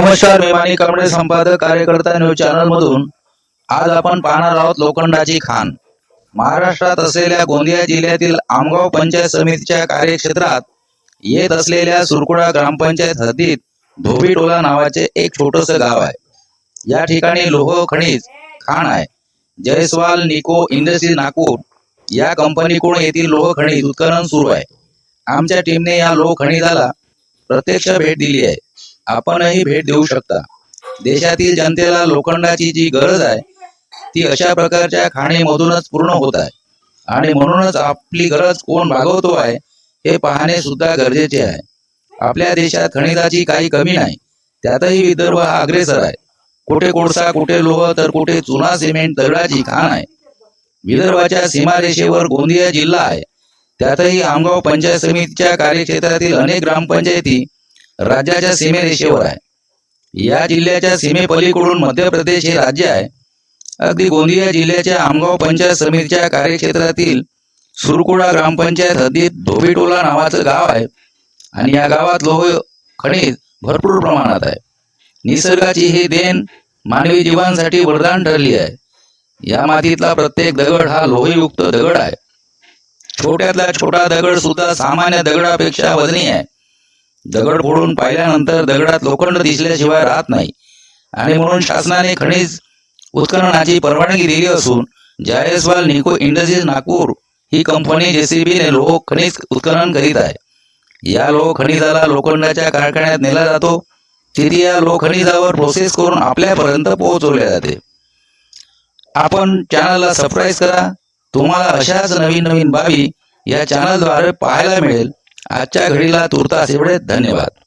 नमस्कार, मी माणिक कांबळे, संपादक कार्यकर्ता न्यूज चॅनल मधून आज आपण पाहणार आहोत लोखंडाची खाण। महाराष्ट्रात असलेल्या गोंदिया जिल्ह्यातील आमगाव पंचायत समितीच्या कार्यक्षेत्रात येत असलेल्या सुरकुडा ग्रामपंचायत हद्दीत धोबीटोला नावाचे एक छोटस गाव आहे। या ठिकाणी लोह खनिज खाण आहे। जयस्वाल निको इंडस्ट्रीज नागपूर या कंपनीकडून येथील लोह खनिज उत्खनन सुरू आहे। आमच्या टीमने या लोह खनिजाला प्रत्यक्ष भेट दिली आहे। आपणही भेट देऊ शकता। देशातील जनतेला लोखंडाची जी गरज आहे ती अशा प्रकारच्या खाणीमधूनच पूर्ण होत आहे आणि म्हणूनच आपली गरज कोण भागवतो आहे हे पाहणे सुद्धा गरजेचे आहे। आपल्या देशात खनिजाची काही कमी नाही, त्यातही विदर्भ हा अग्रेसर आहे। कुठे कोळसा, कुठे लोह, तर कुठे चुना सिमेंट दगडाची खाण आहे। विदर्भाच्या सीमारेषेवर गोंदिया जिल्हा आहे, त्यातही आमगाव पंचायत समितीच्या कार्यक्षेत्रातील अनेक ग्रामपंचायती राज्याच्या सीमेरेषेवर आहे। या जिल्ह्याच्या सीमेपलीकडून मध्य प्रदेश हे राज्य आहे। अगदी गोंदिया जिल्ह्याच्या आमगाव पंचायत समितीच्या कार्यक्षेत्रातील सुरकुडा ग्रामपंचायत हद्दीत धोबीटोला नावाचं गाव आहे आणि या गावात लोह खनिज भरपूर प्रमाणात आहे। निसर्गाची ही देण मानवी जीवांसाठी वरदान ठरली आहे। या मातीतला प्रत्येक दगड हा लोहयुक्त दगड आहे। छोट्यातला छोटा दगड सुद्धा सामान्य दगडापेक्षा वजनी आहे। दगड फोडून पाहिल्यानंतर दगडात लोखंड दिसल्याशिवाय राहत नाही आणि म्हणून शासनाने खनिज उत्खननाची परवानगी दिली असून जयस्वाल निको इंडस्ट्रीज नागपूर ही कंपनी जेसीबीने लोह खनिज उत्खनन करीत आहे। या लोह खनिजाला लोखंडाच्या कारखान्यात नेला जातो, तिथे या लोह खनिजावर प्रोसेस करून आपल्यापर्यंत पोहोचवले जाते। आपण चॅनलला सबस्क्राइब करा। तुम्हाला अशाच नवीन नवीन बाबी या चॅनलद्वारे पाहायला मिळेल। आजच्या घडीला तुर्तास एवढे धन्यवाद।